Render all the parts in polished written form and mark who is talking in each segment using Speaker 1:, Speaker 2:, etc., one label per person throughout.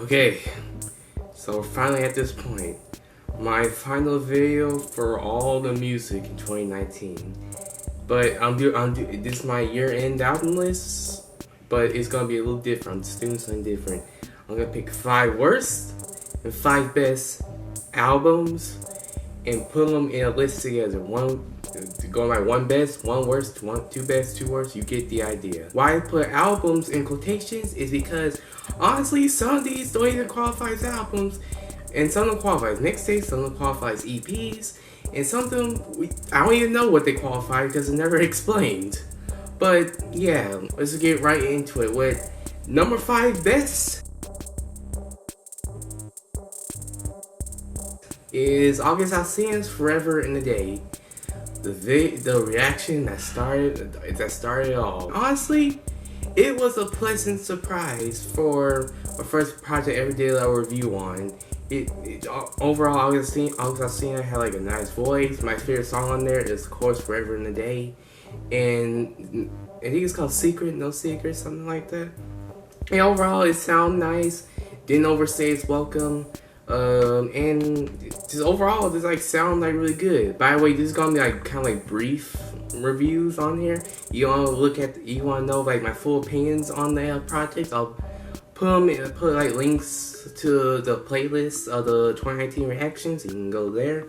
Speaker 1: Okay, so we're finally at this point. My final video for all the music in 2019. But this is my year-end album list, but it's gonna be a little different. I'm just doing something different. I'm gonna pick 5 worst and 5 best albums and put them in a list together. Going by 1 best, 1 worst, 2 best, 2 worst. You get the idea. Why I put albums in quotations is because honestly, some of these don't even qualify as albums, and some of them qualify as mixtapes, some of them qualify as EPs, and some of them I don't even know what they qualify because it's never explained. But yeah, let's get right into it with number 5 best is August Alsina's Forever in a Day. The reaction that started it all. Honestly, it was a pleasant surprise for my first project ever did a review on. Overall, August Alsina had like a nice voice. My favorite song on there is of course Forever in a Day, and I think it's called Secret, No Secret, something like that. And overall, it sounded nice. Didn't overstay its welcome. And just overall, this like sound like really good. By the way, this is gonna be like kind of like brief reviews on here. You wanna know like my full opinions on the project. I'll put like links to the playlist of the 2019 reactions. You can go there.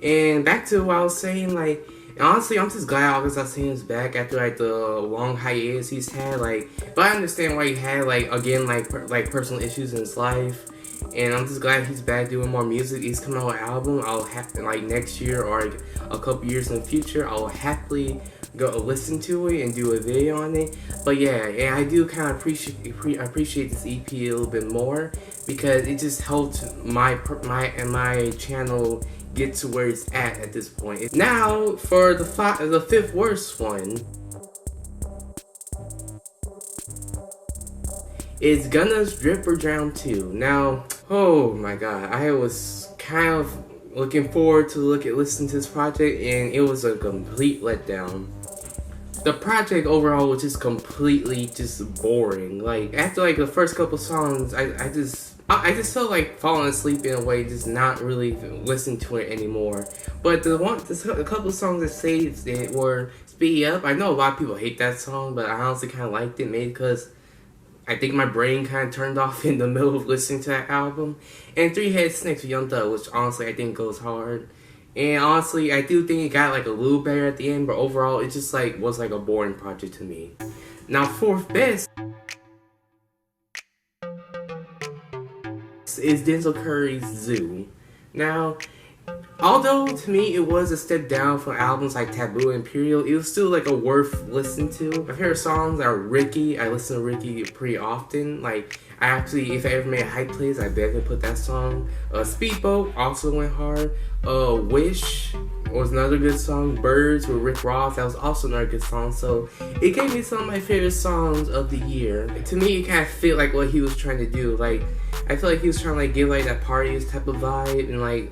Speaker 1: And back to what I was saying, like honestly, I'm just glad August Alsina's back after like the long hiatus he's had. Like, but I understand why he had like again like personal issues in his life. And I'm just glad he's back doing more music. He's coming out with an album. I'll have like next year or like a couple years in the future, I'll happily go listen to it and do a video on it. But yeah, and I do kind of appreciate this EP a little bit more because it just helped my channel get to where it's at this point. Now for the 5th worst one. It's Gunna's Drip or Drown 2. Now, oh my god, I was kind of looking forward to listen to this project, and it was a complete letdown. The project overall was just completely boring. Like after like the first couple songs, I just felt like falling asleep in a way, just not really listening to it anymore. But a couple songs that saved it were Speed Up. I know a lot of people hate that song, but I honestly kind of liked it, maybe because I think my brain kind of turned off in the middle of listening to that album. And 3-Headed Snakes with Young Thug, which honestly I think goes hard. And honestly, I do think it got like a little better at the end, but overall it just like was like a boring project to me. Now 4th best is Denzel Curry's Zoo. Now, although to me it was a step down from albums like Taboo and Imperial, it was still like a worth listen to. My favorite songs are Ricch. I listen to Ricch pretty often. Like I actually, if I ever made a hype playlist, I bet I put that song. Speedboat also went hard. Wish was another good song. Birds with Rick Ross, that was also another good song. So it gave me some of my favorite songs of the year. To me, it kind of fit like what he was trying to do. Like I feel like he was trying to like give like that parties type of vibe and like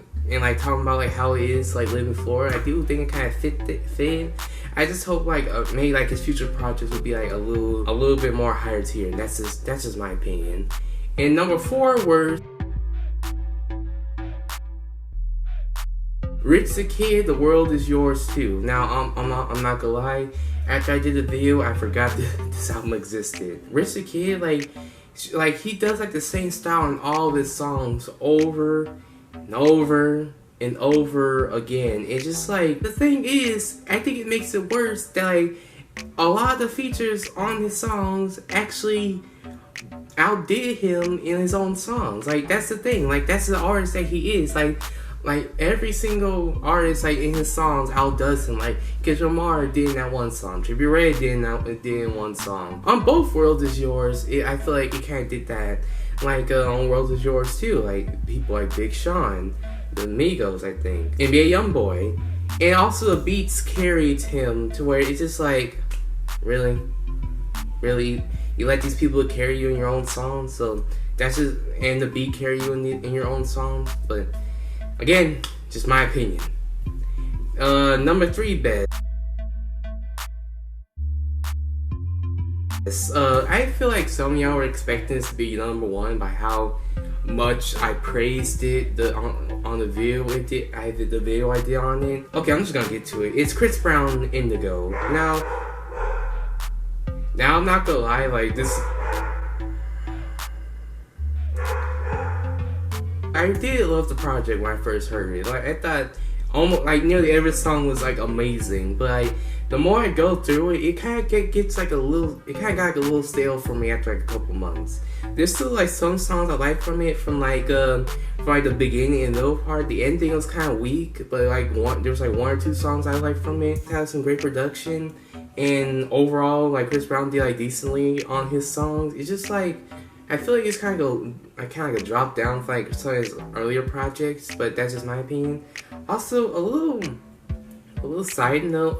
Speaker 1: talking about like how it is like living in Florida. I do think it kind of fit. I just hope like maybe like his future projects would be like a little bit more higher tier. That's just my opinion. And number 4 were Ricch the Kid, The World Is Yours Too. Now I'm not gonna lie. After I did the video, I forgot this album existed. Ricch the Kid, like he does like the same style on all of his songs over and over and over again. It's just like, the thing is, I think it makes it worse that like a lot of the features on his songs actually outdid him in his own songs. Like that's the thing, like that's the artist that he is. Like every single artist like in his songs outdoes him. Like Kendrick Lamar did in that one song, Trippie Redd did in one song. On both World Is Yours, I feel like it kind of did that. Like on World Is Yours too, like people like Big Sean, the Migos, I think, NBA YoungBoy, and also the beats carried him to where it's just like, really, you let these people carry you in your own songs. So that's just, and the beat carry you in your own songs. But again, just my opinion. Number 3 best I feel like some of y'all were expecting this to be number one by how much I praised it on the video I did the video I did on it. Okay, I'm just gonna get to it. It's Chris Brown, Indigo. Now I'm not gonna lie, like this. I did love the project when I first heard it. Like I thought almost like nearly every song was like amazing, but like the more I go through it, it kind of gets like a little. It kind of got like a little stale for me after like a couple months. There's still like some songs I like from it, from like the beginning and middle part. The ending was kind of weak, but like there's like one or two songs I like from it. It has some great production, and overall like Chris Brown did like decently on his songs. It's just like I feel like it's kind of like a drop down for like some of his earlier projects, but that's just my opinion. Also, a little side note,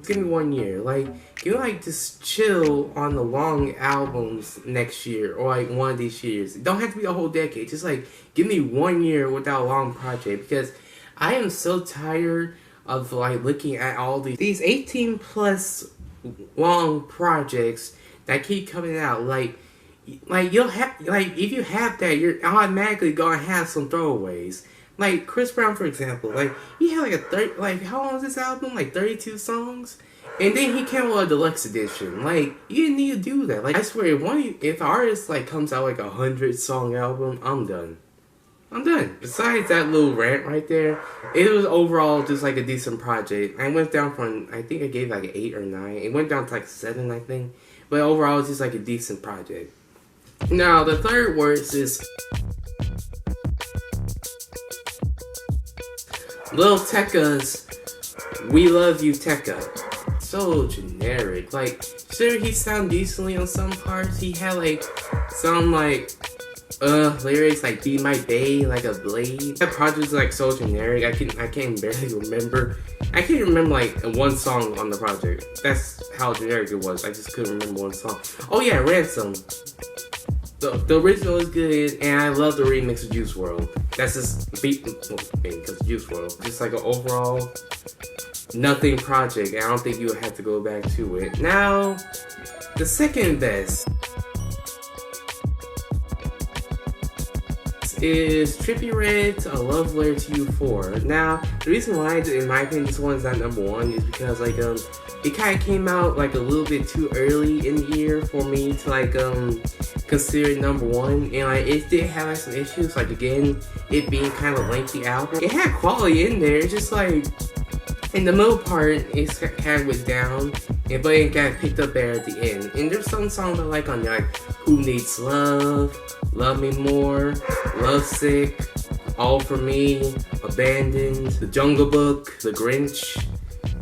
Speaker 1: give me 1 year. Like, you like just chill on the long albums next year or like one of these years. It don't have to be a whole decade. Just like give me 1 year without a long project, because I am so tired of like looking at all these 18 plus long projects that keep coming out. Like you'll have, like, if you have that, you're automatically gonna have some throwaways. Like Chris Brown, for example, like he had like how long was this album? Like 32 songs, and then he came with a deluxe edition. Like you didn't need to do that. Like I swear, if an artist like comes out like 100-song album, I'm done. Besides that little rant right there, it was overall just like a decent project. I went down from, I think I gave like an 8 or 9. It went down to like 7, I think. But overall, it's just like a decent project. Now the third worst is Lil Tecca's We Love You Tecca. So generic. Like, sure, he sound decently on some parts. He had like some like lyrics like Be My Bae, like a blade. That project is like so generic. I can't barely remember. I can't remember like one song on the project. That's how generic it was. I just couldn't remember one song. Oh yeah, Ransom. The original is good, and I love the remix of Juice WRLD. That's just because Juice WRLD. Just like an overall nothing project, and I don't think you would have to go back to it. Now, the second best is Trippie Redd's A Love Letter to You 4. Now, the reason why, in my opinion, this one is not number one is because like it kind of came out like a little bit too early in the year for me to like consider it number one, and like it did have like some issues, like again it being kind of a lengthy album. It had quality in there, it's just like in the middle part it kind of went down, but it got picked up there at the end. And there's some songs I like on there, like Who Needs Love, Love Me More, Love Sick, All For Me, Abandoned, The Jungle Book, The Grinch.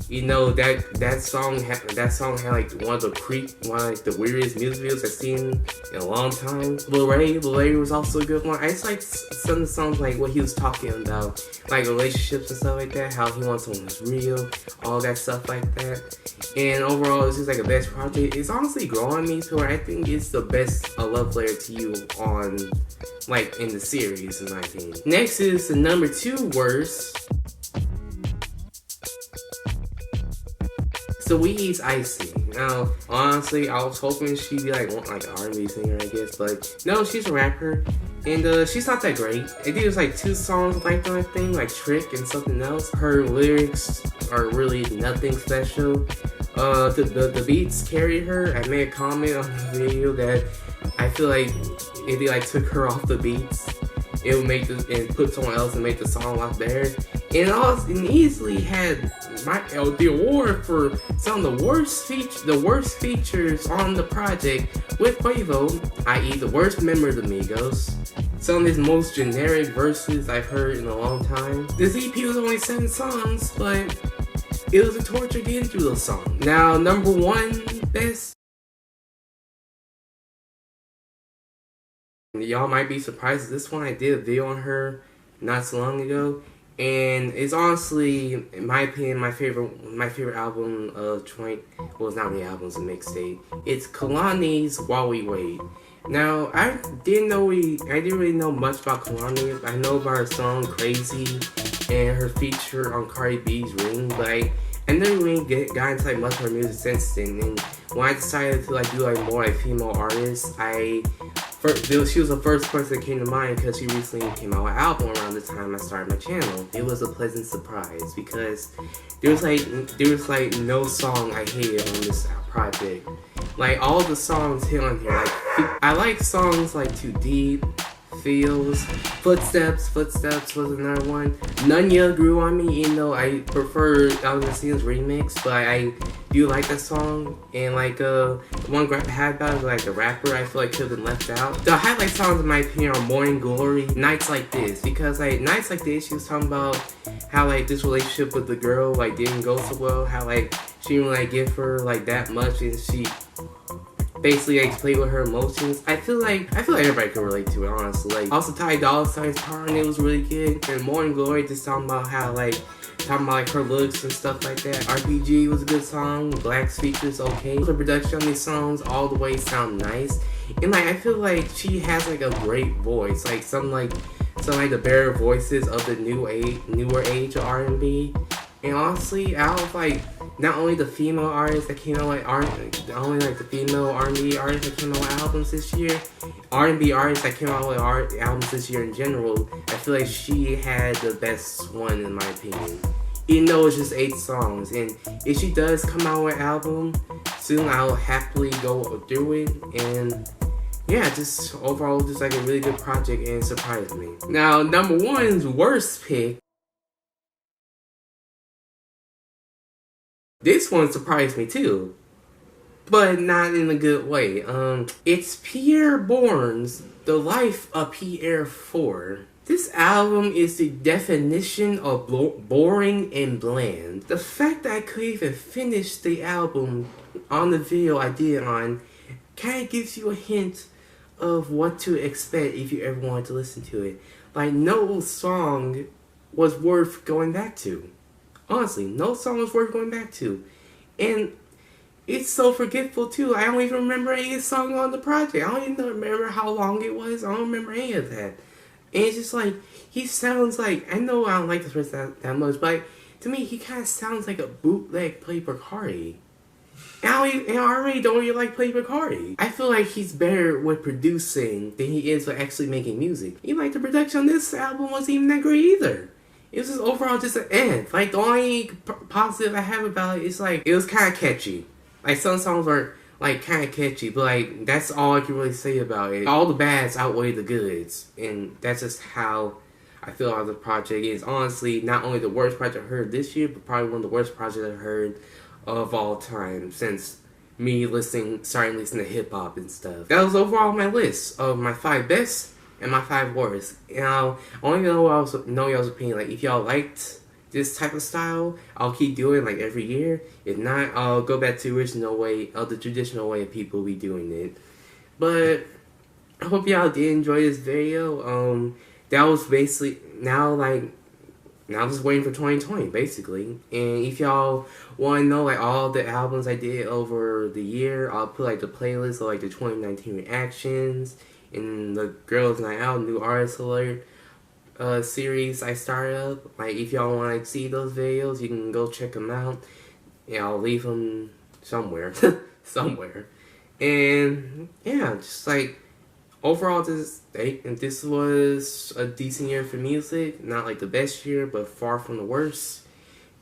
Speaker 1: You know, that song had like one of the weirdest music videos I've seen in a long time. Lil Ray was also a good one. I just like some of the songs, like what he was talking about, like relationships and stuff like that, how he wants someone who's real, all that stuff like that. And overall, it's just like a best project. It's honestly growing me to where I think it's the best A Love Letter to You on, like, in the series, in my opinion. Next is the number 2 worst. Saweetie's Icy. Now, honestly, I was hoping she'd be like an R&B singer, I guess, but no, she's a rapper, and she's not that great. I think there's like 2 songs like that thing, like Trick and something else. Her lyrics are really nothing special. The beats carry her. I made a comment on the video that I feel like if they like took her off the beats, it would make and put someone else and make the song a lot better. And easily had the award for some of the worst features on the project with Quavo, i.e. the worst member of the Migos. Some of his most generic verses I've heard in a long time. This EP was only 7 songs, but it was a torture getting through those songs. Now, number 1 best. Y'all might be surprised. This one I did a video on her not so long ago, and it's honestly, in my opinion, my favorite album of 20. Well, it's not really album, it's a mixtape. It's Kehlani's While We Wait. Now, I didn't really know much about Kehlani. I know about her song Crazy and her feature on Cardi B's Ring, but I never really got into like much more music since then. And when I decided to like do like more like female artists, she was the first person that came to mind because she recently came out with an album around the time I started my channel. It was a pleasant surprise because there was like no song I hated on this project. Like all the songs hit on here. Like I like songs like Too Deep, Feels, Footsteps was another one. None Ya grew on me, even though I prefer Lanez-Chixtape's remix, but I do like that song. And like one gripe I had about it, like the rapper, I feel like could have been left out. The highlight songs in my opinion are Morning Glory, Nights Like This, because like Nights Like This, she was talking about how like this relationship with the girl like didn't go so well, how like she didn't like give her like that much, and she basically like played with her emotions. I feel like everybody can relate to it, honestly. Like also Ty Dolla $ign's part in it was really good. And Morning Glory just talking about how like her looks and stuff like that. RPG was a good song. Black's features okay. The production on these songs all the way sound nice. And like I feel like she has like a great voice. Like some like the better voices of the newer age of R&B. And honestly, out of like not only the female artists that came out with the female R&B artists that came out with albums this year, R&B artists that came out with albums this year in general, I feel like she had the best one in my opinion. Even though it's just 8 songs, and if she does come out with an album soon, I'll happily go through it. And yeah, just overall, just like a really good project, and it surprised me. Now, number 1's worst pick. This one surprised me too, but not in a good way. It's Pierre Bourne's The Life of Pierre 4. This album is the definition of boring and bland. The fact that I could even finish the album on the video I did on kind of gives you a hint of what to expect if you ever wanted to listen to it. Like, no song was worth going back to. Honestly, no song was worth going back to. And it's so forgetful too. I don't even remember any song on the project. I don't even remember how long it was. I don't remember any of that. And it's just like, he sounds like, I know I don't like this person that much, but to me, he kind of sounds like a bootleg Playboi Carti. And I already don't really like Playboi Carti. I feel like he's better with producing than he is with actually making music. Even like the production on this album wasn't even that great either. It was just overall just an end. Like the only positive I have about it is like, it was kind of catchy. Like some songs were like kind of catchy, but like that's all I can really say about it. All the bads outweigh the goods, and that's just how I feel about the project. It's honestly not only the worst project I heard this year, but probably one of the worst projects I've heard of all time since me starting listening to hip hop and stuff. That was overall my list of my 5 best and my 5 worst. And I want to know y'all's opinion. Like if y'all liked this type of style, I'll keep doing it like every year. If not, I'll go back to the traditional way of people be doing it. But I hope y'all did enjoy this video. That was basically now I'm just waiting for 2020 basically. And if y'all want to know like all the albums I did over the year, I'll put like the playlist of like the 2019 reactions and the Girls Night Out New Artist Alert series I started up. Like if y'all want to see those videos, you can go check them out. Yeah, I'll leave them somewhere. And yeah, just like overall, this was a decent year for music. Not like the best year, but far from the worst.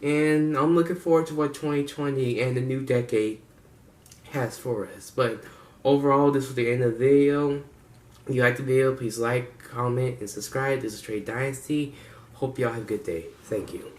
Speaker 1: And I'm looking forward to what 2020 and the new decade has for us. But overall, this was the end of the video. If you liked the video, please like, comment, and subscribe. This is Trade Dynasty. Hope y'all have a good day. Thank you.